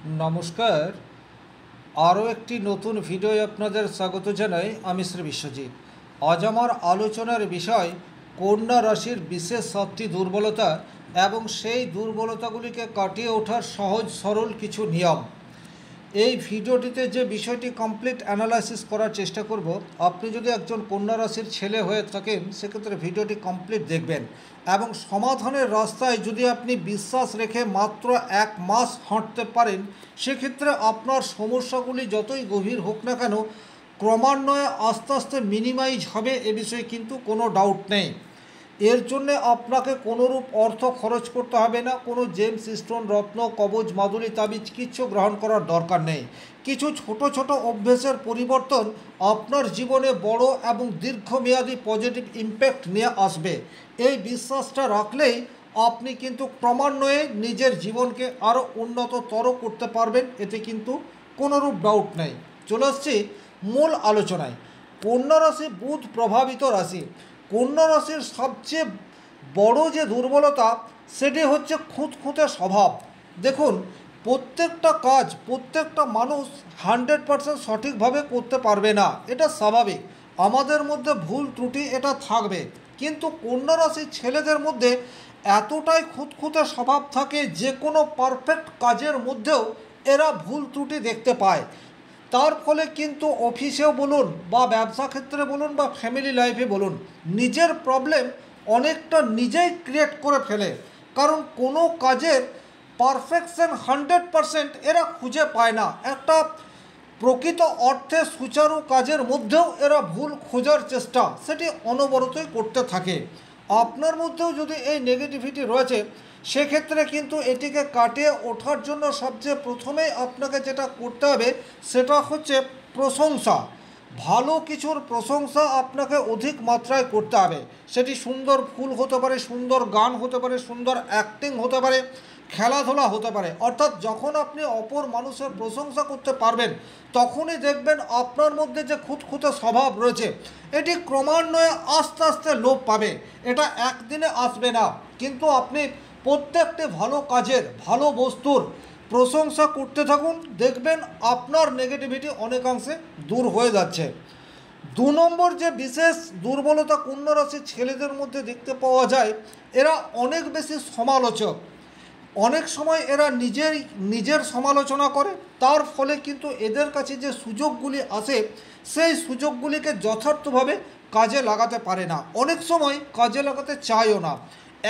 নমস্কার। আরও একটি নতুন ভিডিওয় আপনাদের স্বাগত জানাই। আমি শ্রী বিশ্বজিৎ। আজ আমার আলোচনার বিষয় কন্যা রাশির বিশেষ 7টি দুর্বলতা এবং সেই দুর্বলতাগুলিকে কাটিয়ে ওঠার সহজ সরল কিছু নিয়ম। এই ভিডিওটিতে যে বিষয়টি কমপ্লিট অ্যানালাইসিস করার চেষ্টা করব। আপনি যদি একজন কন্যা রাশির ছেলে হয়ে থাকেন সেক্ষেত্রে ভিডিওটি কমপ্লিট দেখবেন এবং সমাধানের রাস্তায় যদি আপনি বিশ্বাস রেখে মাত্র 1 মাস হাঁটতে পারেন সেক্ষেত্রে আপনার সমস্যাগুলি যতই গভীর হোক না কেন ক্রমান্বয়ে আস্তে আস্তে মিনিমাইজ হবে, এ বিষয়ে কিন্তু কোনো ডাউট নেই। এর জন্যে আপনাকে কোনোরূপ অর্থ খরচ করতে হবে না, কোনো জেমস স্টোন রত্ন কবচ মাদুলি তাবিজ কিচ্ছু গ্রহণ করার দরকার নেই। কিছু ছোট ছোট অভ্যেসের পরিবর্তন আপনার জীবনে বড় এবং দীর্ঘমেয়াদী পজিটিভ ইম্প্যাক্ট নিয়ে আসবে। এই বিশ্বাসটা রাখলেই আপনি কিন্তু ক্রমান্বয়ে নিজের জীবনকে আরও উন্নততর করতে পারবেন, এতে কিন্তু কোনোরূপ ডাউট নেই। চলে আসছি মূল আলোচনায়। কন্যা রাশি বুধ প্রভাবিত রাশি। কন্যা রাশির সবচেয়ে বড় যে দুর্বলতা সেটি হচ্ছে খুঁতখুঁতে স্বভাব। দেখুন, প্রত্যেকটা কাজ প্রত্যেকটা মানুষ 100% সঠিকভাবে করতে পারবে না, এটা স্বাভাবিক। আমাদের মধ্যে ভুল ত্রুটি এটা থাকবে, কিন্তু কন্যা রাশির ছেলেদের মধ্যে এতটাই খুঁতখুঁতে স্বভাব থাকে যে কোনো পারফেক্ট কাজের মধ্যেও এরা ভুল ত্রুটি দেখতে পায়। তার ফলে কিন্তু অফিসেও বলুন বা ব্যবসা ক্ষেত্রে বলুন বা ফ্যামিলি লাইফে বলুন, নিজের প্রবলেম অনেকটা নিজেই ক্রিয়েট করে ফেলে। কারণ কোনো কাজের পারফেকশন 100% এরা খুঁজে পায় না। একটা প্রকৃত অর্থে সুচারু কাজের মধ্যেও এরা ভুল খোঁজার চেষ্টা সেটি অনবরতই করতে থাকে। আপনার মধ্যেও যদি এই নেগেটিভিটি রয়েছে সেক্ষেত্রে কিন্তু এটিকে কাটিয়ে ওঠার জন্য সবচেয়ে প্রথমেই আপনাকে যেটা করতে হবে সেটা হচ্ছে প্রশংসা। ভালো কিছুর প্রশংসা আপনাকে অধিক মাত্রায় করতে হবে। সেটি সুন্দর ফুল হতে পারে, সুন্দর গান হতে পারে, সুন্দর অ্যাক্টিং হতে পারে, খেলাধুলা হতে পারে। অর্থাৎ যখন আপনি অপর মানুষের প্রশংসা করতে পারবেন তখনই দেখবেন আপনার মধ্যে যে খুঁতখুঁতে স্বভাব রয়েছে এটি ক্রমান্বয়ে আস্তে আস্তে লোপ পাবে। এটা একদিনে আসবে না, কিন্তু আপনি প্রত্যেকটি ভালো কাজের ভালো বস্তুর প্রশংসা করতে থাকুন, দেখবেন আপনার নেগেটিভিটি অনেকাংশে দূর হয়ে যাচ্ছে। 2 নম্বর যে বিশেষ দুর্বলতা কন্যা রাশির ছেলেদের মধ্যে দেখতে পাওয়া যায়, এরা অনেক বেশি সমালোচক। অনেক সময় এরা নিজের সমালোচনা করে, তার ফলে কিন্তু এদের কাছে যে সুযোগগুলি আসে সেই সুযোগগুলিকে যথার্থভাবে কাজে লাগাতে পারে না, অনেক সময় কাজে লাগাতে চায়ও না।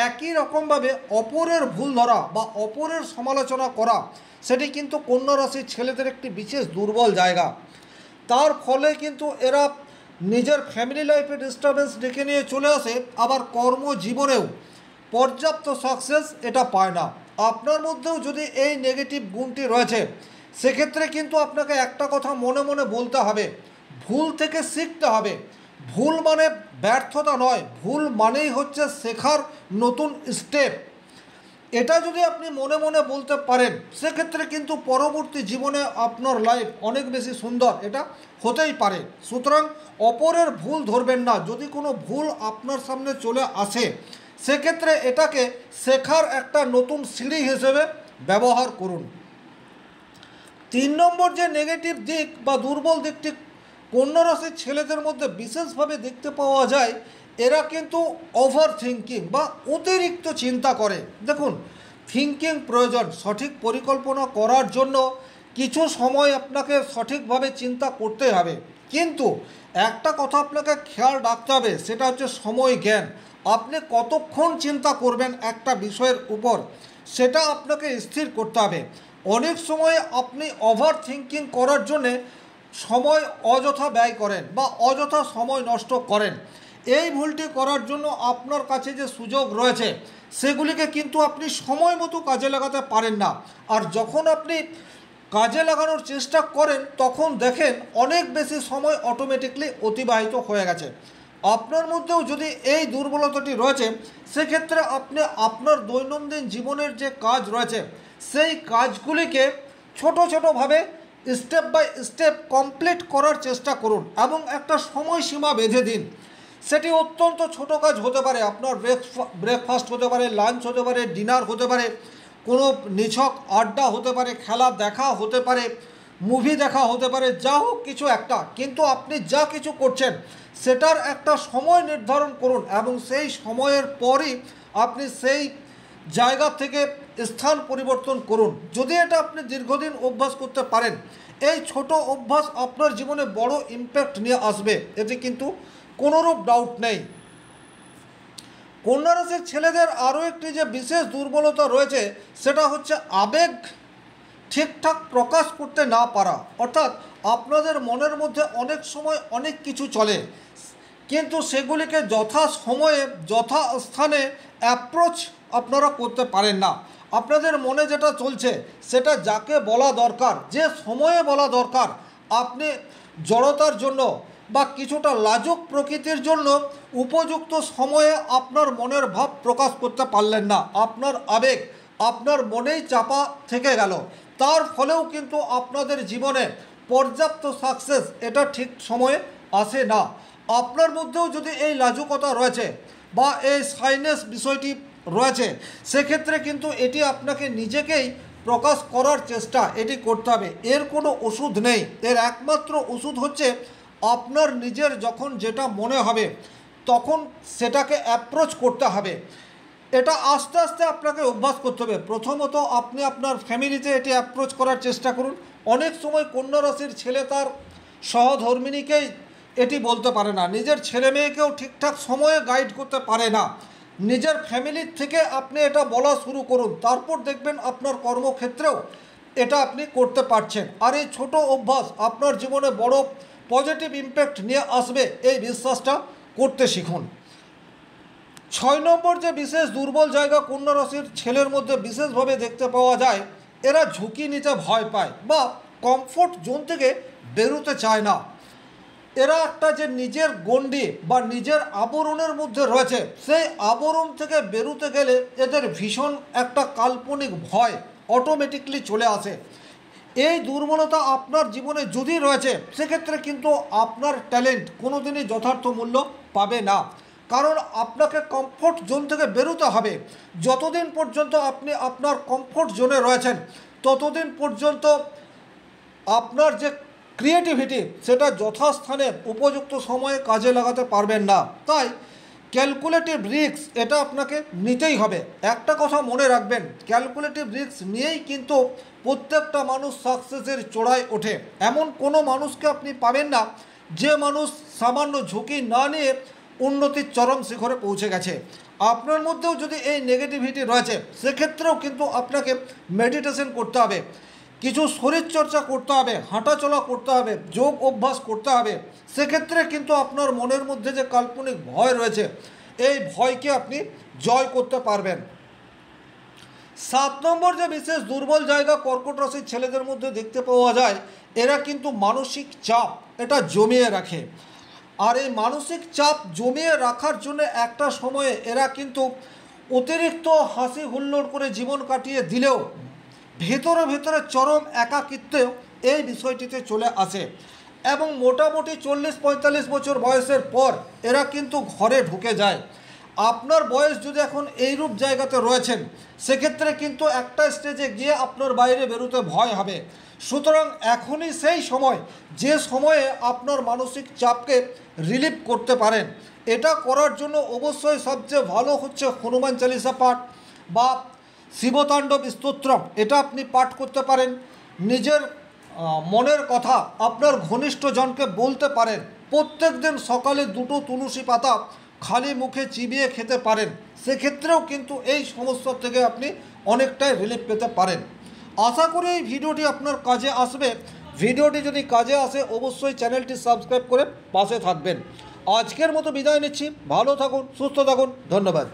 একই রকমভাবে অপরের ভুল ধরা বা অপরের সমালোচনা করা সেটি কিন্তু কন্যা রাশির ছেলেদের একটি বিশেষ দুর্বল জায়গা। তার ফলে কিন্তু এরা নিজের ফ্যামিলি লাইফে ডিস্টারবেন্স ডেকে নিয়ে চলে আসে, আবার কর্মজীবনেও পর্যাপ্ত সাকসেস এটা পায় না। আপনার মধ্যেও যদি এই নেগেটিভ গুণটি রয়েছে সেক্ষেত্রে কিন্তু আপনাকে একটা কথা মনে মনে বলতে হবে, ভুল থেকে শিখতে হবে। ভুল মানে ব্যর্থতা নয়, ভুল মানেই হচ্ছে শেখার নতুন স্টেপ। এটা যদি আপনি মনে মনে বলতে পারেন সেক্ষেত্রে কিন্তু পরবর্তী জীবনে আপনার লাইফ অনেক বেশি সুন্দর এটা হতেই পারে। সুতরাং অপরের ভুল ধরবেন না। যদি কোনো ভুল আপনার সামনে চলে আসে সেক্ষেত্রে এটাকে শেখার একটা নতুন সিঁড়ি হিসেবে ব্যবহার করুন। 3 নম্বর যে নেগেটিভ দিক বা দুর্বল দিকটি কন্যা রাশির ছেলেদের মধ্যে বিশেষভাবে দেখতে পাওয়া যায়, এরা কিন্তু ওভার থিঙ্কিং বা অতিরিক্ত চিন্তা করে। দেখুন, থিঙ্কিং প্রয়োজন। সঠিক পরিকল্পনা করার জন্য কিছু সময় আপনাকে সঠিকভাবে চিন্তা করতে হবে, কিন্তু একটা কথা আপনাকে খেয়াল রাখতে হবে, সেটা হচ্ছে সময় জ্ঞান। আপনি কতক্ষণ চিন্তা করবেন একটা বিষয়ের উপর সেটা আপনাকে স্থির করতে হবে। অনেক সময় আপনি ওভার থিঙ্কিং করার জন্যে সময় অযথা ব্যয় করেন বা অযথা সময় নষ্ট করেন। এই ভুলটি করার জন্য আপনার কাছে যে সুযোগ রয়েছে সেগুলিকে কিন্তু আপনি সময় মতো কাজে লাগাতে পারেন না। আর যখন আপনি কাজে লাগানোর চেষ্টা করেন তখন দেখেন অনেক বেশি সময় অটোমেটিকলি অতিবাহিত হয়ে গেছে। আপনার মধ্যেও যদি এই দুর্বলতাটি রয়েছে সেক্ষেত্রে আপনি আপনার দৈনন্দিন জীবনের যে কাজ রয়েছে সেই কাজগুলিকে ছোট ছোটোভাবে স্টেপ বাই স্টেপ কমপ্লিট করার চেষ্টা করুন এবং একটা সময়সীমা বেঁধে দিন। সেটি অত্যন্ত ছোট কাজ হতে পারে, আপনার ব্রেকফাস্ট হতে পারে, লাঞ্চ হতে পারে, ডিনার হতে পারে, কোনো নিছক আড্ডা হতে পারে, খেলা দেখা হতে পারে, মুভি দেখা হতে পারে, যা হোক কিছু একটা, কিন্তু আপনি যা কিছু করছেন সেটার একটা সময় নির্ধারণ করুন এবং সেই সময়ের পরই আপনি সেই জায়গা থেকে স্থান পরিবর্তন করুন। যদি এটা আপনি দীর্ঘদিন অভ্যাস করতে পারেন, এই ছোট অভ্যাস আপনার জীবনে বড় ইম্প্যাক্ট নিয়ে আসবে, এতে কিন্তু কোনোরূপ ডাউট নেই। কন্যা রাশির ছেলেদের আরও একটি যে বিশেষ দুর্বলতা রয়েছে সেটা হচ্ছে আবেগ ঠিকঠাক প্রকাশ করতে না পারা। অর্থাৎ আপনাদের মনের মধ্যে অনেক সময় অনেক কিছু চলে, কিন্তু সেগুলিকে যথা সময়ে যথাস্থানে অ্যাপ্রোচ আপনারা করতে পারেন না। আপনাদের মনে যেটা চলছে সেটা যাকে বলা দরকার, যে সময়ে বলা দরকার, আপনি জড়তার জন্য বা কিছুটা লাজুক প্রকৃতির জন্য উপযুক্ত সময়ে আপনার মনের ভাব প্রকাশ করতে পারলেন না। আপনার আবেগ আপনার মনেই চাপা থেকে গেল, তার ফলেও কিন্তু আপনাদের জীবনে পর্যাপ্ত সাকসেস এটা ঠিক সময়ে আসে না। আপনার মধ্যেও যদি এই লাজুকতা রয়েছে বা এই সাইনেস বিষয়টি রয়েছে, সেক্ষেত্রে কিন্তু এটি আপনাকে নিজেকেই প্রকাশ করার চেষ্টা এটি করতে হবে। এর কোনো ওষুধ নেই, এর একমাত্র ওষুধ হচ্ছে আপনার নিজের যখন যেটা মনে হবে তখন সেটাকে অ্যাপ্রোচ করতে হবে। এটা আস্তে আস্তে আপনাকে অভ্যাস করতে হবে। প্রথমত আপনি আপনার ফ্যামিলিতে এটি অ্যাপ্রোচ করার চেষ্টা করুন। অনেক সময় কন্যা রাশির ছেলে তার সহধর্মিণীকেই এটি বলতে পারে না, নিজের ছেলে মেয়েকেও ঠিকঠাক সময়ে গাইড করতে পারে না। নিজের ফ্যামিলির থেকে আপনি এটা বলা শুরু করুন, তারপর দেখবেন আপনার কর্মক্ষেত্রেও এটা আপনি করতে পারছেন। আর এই ছোট অভ্যাস আপনার জীবনে বড় পজিটিভ ইম্প্যাক্ট নিয়ে আসবে, এই বিশ্বাসটা করতে শিখুন। 6 নম্বর যে বিশেষ দুর্বল জায়গা কন্যা রাশির ছেলের মধ্যে বিশেষভাবে দেখতে পাওয়া যায়, এরা ঝুঁকি নিতে ভয় পায় বা কমফোর্ট জোন থেকে বেরোতে চায় না। এরা একটা যে নিজের গণ্ডি বা নিজের আবরণের মধ্যে রয়েছে, সেই আবরণ থেকে বেরোতে গেলে এদের ভীষণ একটা কাল্পনিক ভয় অটোমেটিকলি চলে আসে। এই দুর্বলতা আপনার জীবনে যদি রয়েছে, সেক্ষেত্রে কিন্তু আপনার ট্যালেন্ট কোনোদিনই যথার্থ মূল্য পাবে না। কারণ আপনাকে কমফোর্ট জোন থেকে বেরোতে হবে। যতদিন পর্যন্ত আপনি আপনার কমফোর্ট জোনে রয়েছেন, ততদিন পর্যন্ত আপনার যে ক্রিয়েটিভিটি সেটা যথাস্থানে উপযুক্ত সময়ে কাজে লাগাতে পারবেন না। তাই ক্যালকুলেটিভ রিস্ক এটা আপনাকে নিতেই হবে। একটা কথা মনে রাখবেন, ক্যালকুলেটিভ রিস্ক নিয়েই কিন্তু প্রত্যেকটা মানুষ সাকসেসের চূড়ায় ওঠে। এমন কোনো মানুষকে আপনি পাবেন না যে মানুষ সামান্য ঝুঁকি না নিয়ে উন্নতির চরম শিখরে পৌঁছে গেছে। আপনার মধ্যেও যদি এই নেগেটিভিটি রয়েছে, সেক্ষেত্রেও কিন্তু আপনাকে মেডিটেশন করতে হবে, কিছু শরীরচর্চা করতে হবে, হাঁটাচলা করতে হবে, যোগ অভ্যাস করতে হবে। সেক্ষেত্রে কিন্তু আপনার মনের মধ্যে যে কাল্পনিক ভয় রয়েছে, এই ভয়কে আপনি জয় করতে পারবেন। 7 নম্বর যে বিশেষ দুর্বল জায়গা কর্কট রাশির ছেলেদের মধ্যে দেখতে পাওয়া যায়, এরা কিন্তু মানসিক চাপ এটা জমিয়ে রাখে। আর এই মানসিক চাপ জমিয়ে রাখার জন্য একটা সময়ে এরা কিন্তু অতিরিক্ত হাসি হুল্লোড় করে জীবন কাটিয়ে দিলেও ভেতরে ভেতরে চরম একাকিত্বেও এই বিষয়টিতে চলে আসে এবং মোটামুটি 40-45 বছর বয়সের পর এরা কিন্তু ঘরে ঢুকে যায়। আপনার বয়স যদি এখন এইরূপ জায়গাতে রয়েছেন, সেক্ষেত্রে কিন্তু একটা স্টেজে গিয়ে আপনার বাইরে বেরোতে ভয় হবে। সুতরাং এখনই সেই সময়, যে সময়ে আপনার মানসিক চাপকে রিলিভ করতে পারেন। এটা করার জন্য অবশ্যই সবচেয়ে ভালো হচ্ছে হনুমান চালিসা পাঠ বা শিবতাণ্ডব স্তোত্রম, এটা আপনি পাঠ করতে পারেন। নিজের মনের কথা আপনার ঘনিষ্ঠজনকে বলতে পারেন। প্রত্যেক দিন সকালে 2টো তুলসী পাতা খালি মুখে চিবিয়ে খেতে পারেন। সেক্ষেত্রেও কিন্তু এই সমস্যা থেকে আপনি অনেকটাই রিলিফ পেতে পারেন। আশা করি এই ভিডিওটি আপনার কাজে আসবে। ভিডিওটি যদি কাজে আসে অবশ্যই চ্যানেলটি সাবস্ক্রাইব করে পাশে থাকবেন। আজকের মতো বিদায় নিচ্ছি। ভালো থাকুন, সুস্থ থাকুন, ধন্যবাদ।